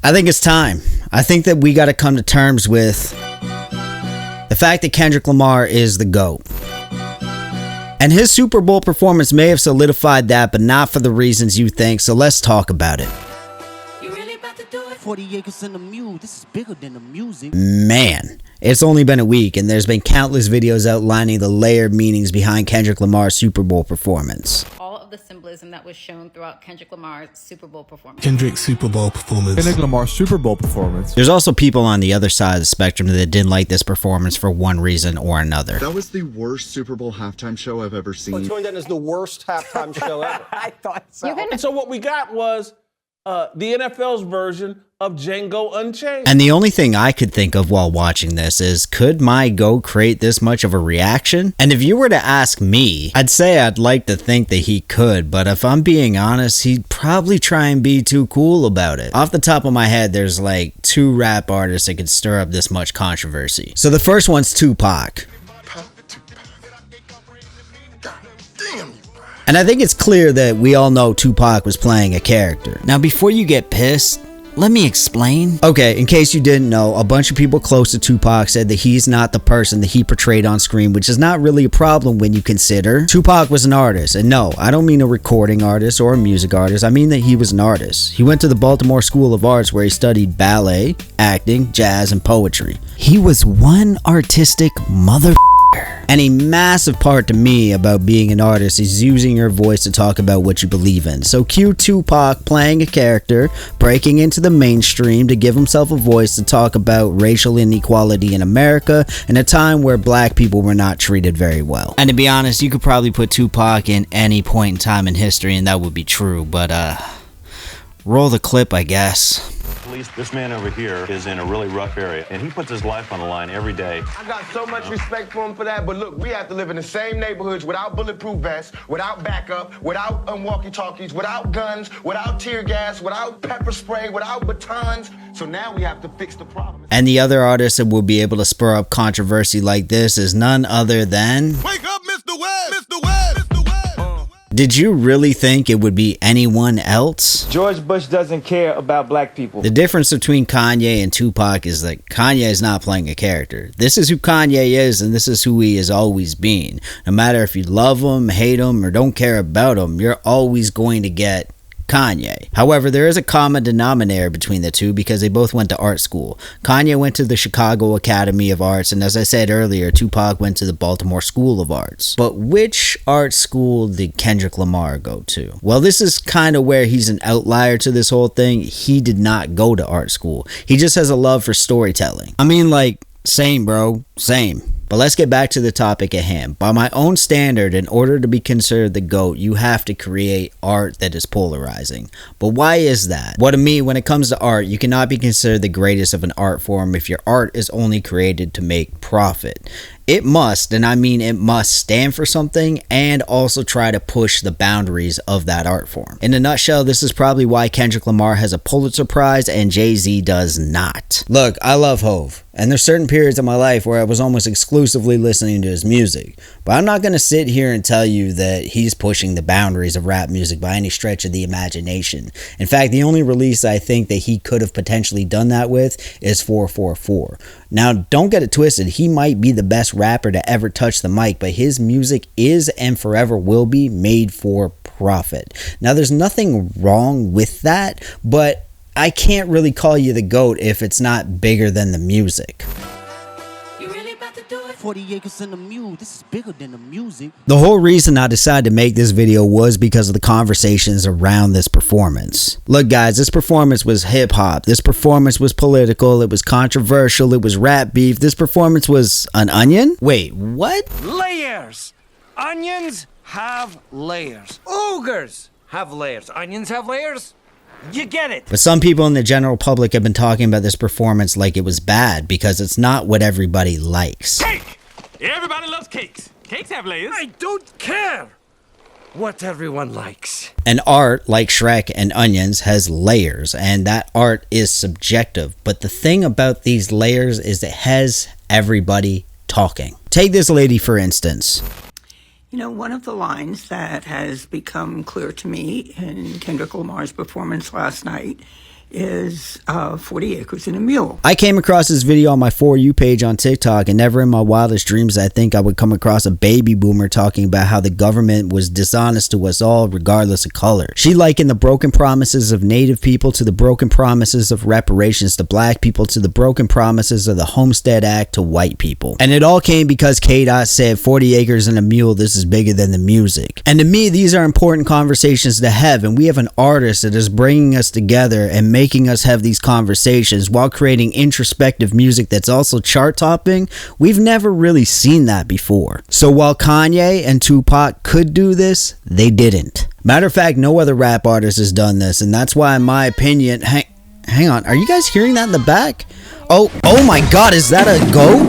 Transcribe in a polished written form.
I think it's time. I think that we got to come to terms with the fact that Kendrick Lamar is the GOAT. And his Super Bowl performance may have solidified that, but not for the reasons you think, so let's talk about it. You really about to do it? 40 acres in the mule. This is bigger than the music. Man, it's only been a week, and there's been countless videos outlining the layered meanings behind Kendrick Lamar's Super Bowl performance. All of the symbolism that was shown throughout Kendrick Lamar's Super Bowl performance. Kendrick's Super Bowl performance. Kendrick Lamar's Super Bowl performance. There's also people on the other side of the spectrum that didn't like this performance for one reason or another. That was the worst Super Bowl halftime show I've ever seen. Turned in as the worst halftime show ever. I thought so. And so what we got was the NFL's version of Django Unchained. And the only thing I could think of while watching this is, could my GOAT create this much of a reaction? And if you were to ask me, I'd say I'd like to think that he could, but if I'm being honest, he'd probably try and be too cool about it. Off the top of my head, there's like 2 rap artists that could stir up this much controversy. So the first one's Tupac. And I think it's clear that we all know Tupac was playing a character. Now, before you get pissed, let me explain. Okay, in case you didn't know, a bunch of people close to Tupac said that he's not the person that he portrayed on screen, which is not really a problem when you consider Tupac was an artist. And no, I don't mean a recording artist or a music artist. I mean that he was an artist. He went to the Baltimore School of Arts where he studied ballet, acting, jazz, and poetry. He was one artistic mother. And a massive part to me about being an artist is using your voice to talk about what you believe in. So cue Tupac playing a character, breaking into the mainstream to give himself a voice to talk about racial inequality in America in a time where black people were not treated very well. And to be honest, you could probably put Tupac in any point in time in history and that would be true, but roll the clip, I guess. This man over here is in a really rough area, and he puts his life on the line every day. I got so much respect for him for that, but look, we have to live in the same neighborhoods without bulletproof vests, without backup, without walkie-talkies, without guns, without tear gas, without pepper spray, without batons. So now we have to fix the problem. And the other artist that will be able to spur up controversy like this is none other than... Wake up, Mr. Webb! Mr. Webb! Mr. Webb! Did you really think it would be anyone else? George Bush doesn't care about black people. The difference between Kanye and Tupac is that Kanye is not playing a character. This is who Kanye is, and this is who he has always been. No matter if you love him, hate him, or don't care about him, you're always going to get Kanye. However, there is a common denominator between the two because they both went to art school. Kanye went to the Chicago Academy of Arts, and as I said earlier, Tupac went to the Baltimore School of Arts. But which art school did Kendrick Lamar go to? Well, this is kind of where he's an outlier to this whole thing. He did not go to art school. He just has a love for storytelling. I mean, like, same, bro. Same. But let's get back to the topic at hand. By my own standard, in order to be considered the GOAT, you have to create art that is polarizing. But why is that? Well, to me, when it comes to art, you cannot be considered the greatest of an art form if your art is only created to make profit. It must, and I mean it must, stand for something and also try to push the boundaries of that art form. In a nutshell, this is probably why Kendrick Lamar has a Pulitzer Prize and Jay-Z does not. Look, I love Hov, and there's certain periods of my life where I was almost exclusively listening to his music. But I'm not going to sit here and tell you that he's pushing the boundaries of rap music by any stretch of the imagination. In fact, the only release I think that he could have potentially done that with is 444. Now, don't get it twisted, he might be the best rapper to ever touch the mic, but his music is and forever will be made for profit. Now, there's nothing wrong with that, but I can't really call you the GOAT if it's not bigger than the music. 40 acres in the mule. This is bigger than the music. The whole reason I decided to make this video was because of the conversations around this performance. Look guys, this performance was hip hop. This performance was political. It was controversial. It was rap beef. This performance was an onion? Wait, what? Layers. Onions have layers. Ogres have layers. Onions have layers. You get it. But some people in the general public have been talking about this performance like it was bad because it's not what everybody likes. Cake! Everybody loves cakes. Cakes have layers. I don't care what everyone likes. And art, like Shrek and onions, has layers, and that art is subjective. But the thing about these layers is it has everybody talking. Take this lady, for instance. You know, one of the lines that has become clear to me in Kendrick Lamar's performance last night is 40 acres and a mule. I came across this video on my For You page on TikTok, and never in my wildest dreams did I think I would come across a baby boomer talking about how the government was dishonest to us all regardless of color. She likened the broken promises of Native people to the broken promises of reparations to black people to the broken promises of the Homestead Act to white people. And it all came because K-Dot said 40 acres and a mule, this is bigger than the music. And to me, these are important conversations to have, and we have an artist that is bringing us together and making us have these conversations while creating introspective music that's also chart topping. We've never really seen that before. So while Kanye and Tupac could do this, they didn't. Matter of fact, no other rap artist has done this, and that's why in my opinion, hang on, are you guys hearing that in the back? Oh my god, is that a goat?